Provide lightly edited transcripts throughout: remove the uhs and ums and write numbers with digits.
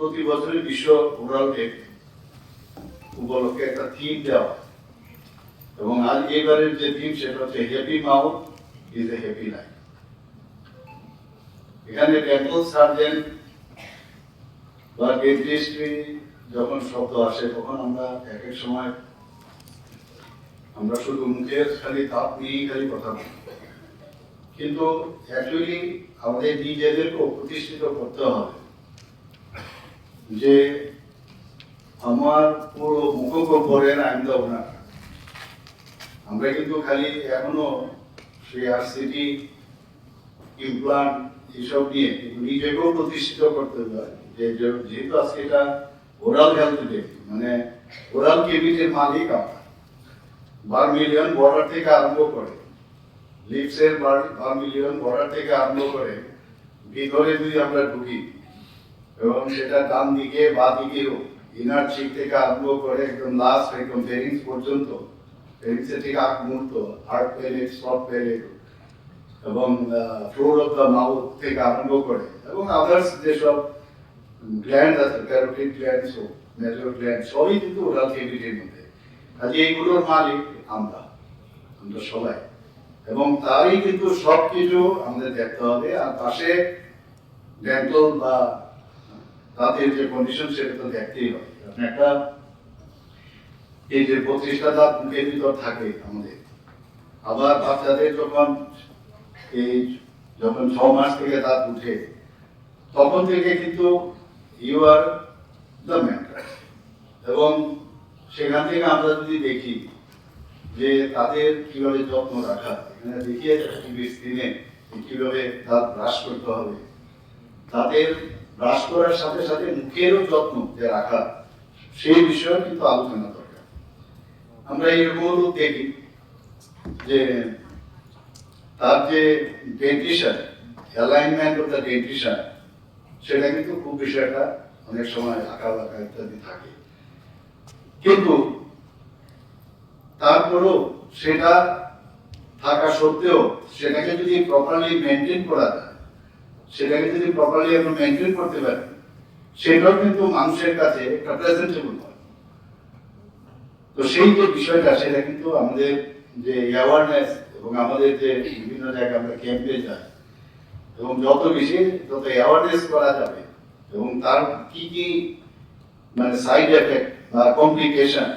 প্রতি বছরই বিশ্ব ওরাল ডে উপলক্ষে একটা থিম দেওয়া, এবং আজ এবারের যে থিম সেটা হচ্ছে happy mouth is a happy life. এখানে ডেন্টাল সার্জন বা ডেন্টিস্ট্রি যখন শব্দ আসে তখন আমরা এক এক সময় আমরা শুধু মুখের খালি দাঁত নিয়েই খালি কথা বলি, কিন্তু অ্যাকচুয়ালি আমাদের নিজেদেরকেও প্রতিষ্ঠিত করতে হবে যে আমার পুরো মুখগহ্বরের আইন দা ওনার। আমরা কিন্তু খালি এখনো সেই আরসিটি ইমপ্লান্ট এইসব নিয়ে কিন্তু নিজেকেও প্রতিষ্ঠিত করতে হবে যে যেহেতু আজকে এটা ওরাল হেলথ ডে, মানে ওরাল কেভিটির মালিক আমরা। ভার্মিলিয়ন বর্ডার থেকে আরম্ভ করে লিপসের ভার্মিলিয়ন বর্ডার থেকে আরম্ভ করে ভিতরে যদি আমরা ঢুকি এবং সেটা ডান দিকে বা দিকেও ইনার চিক থেকে আরম্ভ করে একদম লাস্ট একদম ফেরিংস পর্যন্ত, ফেরিংসের থেকে আগ মুহূর্ত হার্ট প্যালেট, সফট প্যালেট এবং ফ্লোর অফ দ্য মাউথ থেকে আরম্ভ করে এবং আদার্স যেসব গ্ল্যান্ড আছে, প্যারোটিড গ্ল্যান্ড, মেজর গ্ল্যান্ড, সবই কিন্তু ওরাল কেভিটির মধ্যে। কাজে এইগুলোর মালিক আমরা সবাই, এবং তারই কিন্তু সবকিছু আমাদের দেখতে হবে। আর পাশে ডেন্টাল বা তাদের যে কন্ডিশন সেটা তো দেখতেই হবে। একটা এই যে 32টা দাঁত মুখের ভিতর থাকে আমাদের, আবার বাচ্চাদের যখন 6 মাস থেকে দাঁত উঠে তখন থেকে কিন্তু ইউ আর দ্য ম্যাটার, এবং সেখান থেকে আমরা যদি দেখি যে তাদের কিভাবে যত্ন রাখা, এখানে দেখিয়ে টিভি স্ক্রিনে কিভাবে দাঁত ব্রাশ করতে হবে, তাদের ব্রাশ করার সাথে সাথে মুখেরও যত্ন যে রাখা, সেই বিষয়ে কিন্তু আলোচনা দরকার। আমরা এরকম দেখি যে তার যে dentition, alignment of the dentition, সেটা কিন্তু খুব বিষয়টা অনেক সময় আঁকা বাঁকা ইত্যাদি থাকে, কিন্তু তারপরেও সেটা থাকা সত্ত্বেও সেটাকে যদি প্রপারলি মেনটেন করা যায়, সেটাকে যদি প্রপারলি আমরা মেনটেন করতে পারি, সেটাও কিন্তু মানুষের কাছে একটা প্রেজেন্টেবল হয়। তো সেই যে বিষয়টা সেটা কিন্তু আমাদের যে অ্যাওয়ারনেস এবং আমাদের যে বিভিন্ন জায়গায় আমরা ক্যাম্পে যাই এবং যত অ্যাওয়ারনেস করা যাবে এবং তার কি কি মানে সাইড এফেক্ট বা কমপ্লিকেশন,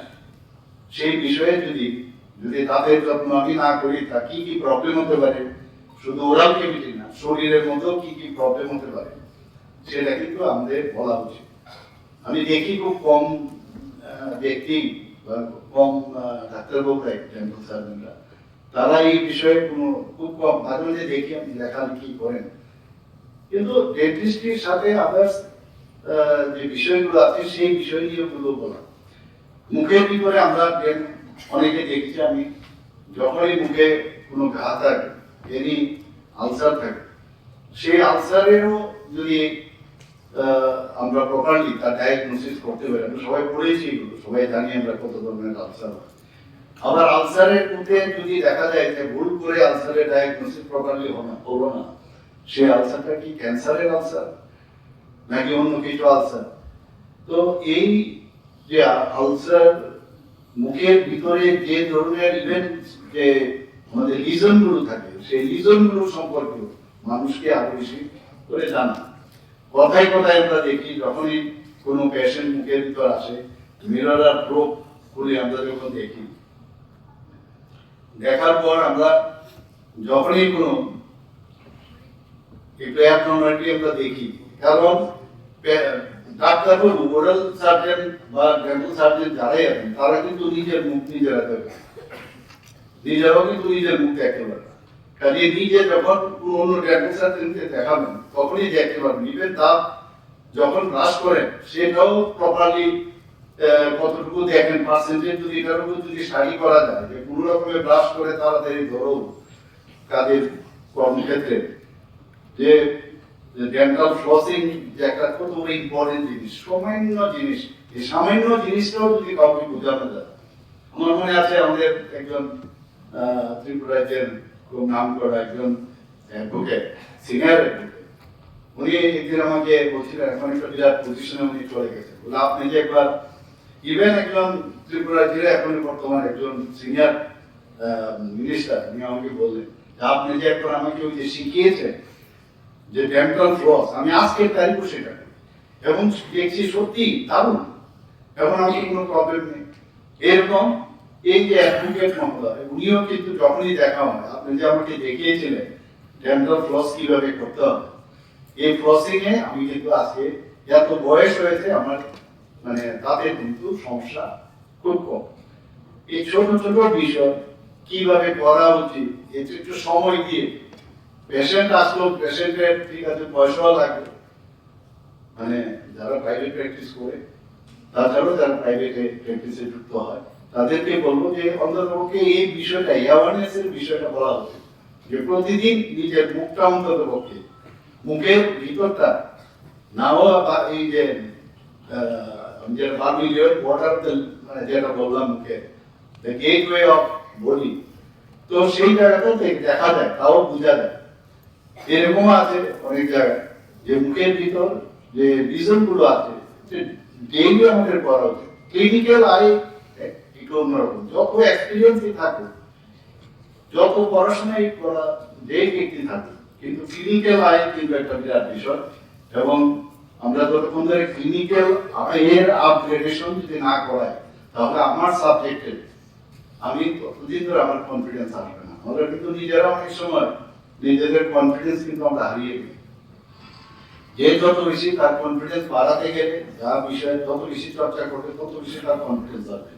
সেই বিষয়ে যদি তাদের যত্ন আমি না করি তা কি কি প্রবলেম হতে পারে, শুধু ওরাল কেভিটি না শরীরের মধ্যেও কি কি প্রবলেম হতে পারে, সেটা কিন্তু আমাদের বলা উচিত। আমি দেখি খুব কম ব্যক্তি বা কম ডাক্তারবাবুরাই, ডেন্টাল সার্জনরা, তারা এই বিষয়ে কোনো খুব কম, মাঝে মাঝে দেখি আমি লেখালেখি করেন, কিন্তু ডেন্টিস্ট্রির সাথে আদার্স যে বিষয়গুলো আছে সেই বিষয় নিয়ে গুলো বলা। মুখের ভিতরে আমরা অনেকে দেখেছি, আমি যখনই মুখে কোনো ঘা থাকে, এনি আলসার থাকে, সেই আলসারেরও যদি আমরা প্রপারলি তার ডায়াগনোসিস করতে পারি, আমরা সবাই পড়েছি এগুলো, সবাই জানি আমরা কত ধরনের আলসার হয়। আবার আলসারের মধ্যে যদি দেখা যায় যে ভুল করে আলসারের ডায়াগনোসিস প্রপারলি হলো না, সেই আলসারটা কি ক্যান্সারের আলসার নাকি অন্য কিছু আলসার। তো এই যে আলসার মুখের ভিতরে যে ধরনের ইভেন্ট যে আমাদের লিজন গুলো থাকে, সেই লিজন গুলো সম্পর্কে মানুষকে আরো বেশি করে জানা। কথায় কথায় আমরা দেখি যখনই কোনো পেশেন্ট মুখের ভিতর আসে, মিরর আর প্রোব খুলে আমরা যখন দেখি, দেখার পর আমরা যখনই কোনো একটু অ্যাবনর্মালিটি আমরা দেখি, কারণ ডাক্তারবাবু, ওরাল সার্জন বা ডেন্টাল সার্জন যারাই আছেন তারা কিন্তু নিজের মুখ নিজেরা দেখে, নিজেরাও কিন্তু নিজের মুখ দেখতে পারে। কাজে নিজে যখন কোনো অন্য ডেন্টাল সার্জনকে দেখাবেন তখনই দেখতে পারবেন, ইভেন দাঁত যখন ব্রাশ করেন সেটাও প্রপারলি কতটুকু দেখেন, পার্সেন্টেজ যদি এটার উপর যদি স্টাডি করা যায় যে কোনো রকমের ব্রাশ করে তাড়াতাড়ি ধরো কাজের কর্মক্ষেত্রে, যে ডেন্টাল ফ্লসিং যে একটা কত ইম্পর্টেন্ট জিনিস, সামান্য জিনিস, এই সামান্য জিনিসটাও যদি কাউকে বোঝানো যায়। আমার মনে আছে আমাদের একজন ত্রিপুরাজ্যের খুব নাম করা একজন অ্যাডভোকেট, সিনিয়র অ্যাডভোকেট, উনি একদিন আমাকে বলছিলেন, এখন একটা বিরাট পজিশনে উনি চলে গেছেন, বলে আপনি যে একবার ইভেন একজন ত্রিপুরা জেলা এখন বর্তমান একজন সিনিয়র মিনিস্টার, উনি আমাকে বললেন যে আপনি যে একবার আমাকে ওই যে শিখিয়েছেন যে ডেন্টাল ফ্লস, আমি আজকে তারিখও সেটা করি। এবং দেখছি সত্যি দারুণ, এখন আমাদের কোনো প্রবলেম নেই। এরকম এই যে অ্যাডভোকেট মহোদয়, উনিও কিন্তু যখনই দেখা হয়, আপনি যে আমাকে দেখিয়েছিলেন ডেন্টাল ফ্লস কিভাবে করতে হবে, এই ফ্লসিং এ আমি কিন্তু আজকে এত বয়স হয়েছে আমার, মানে তাতে কিন্তু সমস্যা খুব কম। এই ছোট ছোট বিষয় কিভাবে করা উচিত, এতে একটু সময় দিয়ে, পেশেন্ট আসলো, পেশেন্টের ঠিক আছে পয়সাও লাগবে, মানে যারা প্রাইভেট প্র্যাকটিস করে, তাছাড়াও যারা প্রাইভেটে প্র্যাকটিসে যুক্ত হয়, তাদেরকে বলবো যে অন্ততপক্ষে এই বিষয়টা, অ্যাওয়ারনেস এর বিষয়টা বলা হচ্ছে যে প্রতিদিন নিজের মুখটা অন্ততপক্ষে, মুখের ভিতরটা নাও, এই যে যেটা ফার্মিলিয়ার ওয়াটার, মানে যেটা বললাম মুখে দ্য গেটওয়ে অফ বডি, তো সেই জায়গাটা দেখা যায়, তাও বোঝা যায়। এরকম আছে অনেক জায়গায় যে মুখের ভিতর যে রিজন গুলো আছে ডেইলি আমাদের করা উচিত। ক্লিনিক্যাল আই একটু অন্যরকম, যত এক্সপিরিয়েন্সই থাকুক, যত পড়াশোনাই করা যে ব্যক্তি থাকুক, কিন্তু ক্লিনিক্যাল আই কিন্তু একটা বিরাট বিষয়। এবং আমরা যতক্ষণ ধরে ক্লিনিক্যাল এর আপগ্রেডেশন যদি না করাই, তাহলে আমার সাবজেক্টে আমি ততদিন ধরে আমার কনফিডেন্স আসবে না। আমরা কিন্তু নিজেরা অনেক সময় নিজেদের কনফিডেন্স কিন্তু আমরা হারিয়ে দিই। যে যত বেশি তার কনফিডেন্স বাড়াতে গেলে, যা বিষয়ে যত বেশি চর্চা করবে, তত বেশি তার কনফিডেন্স আসবে।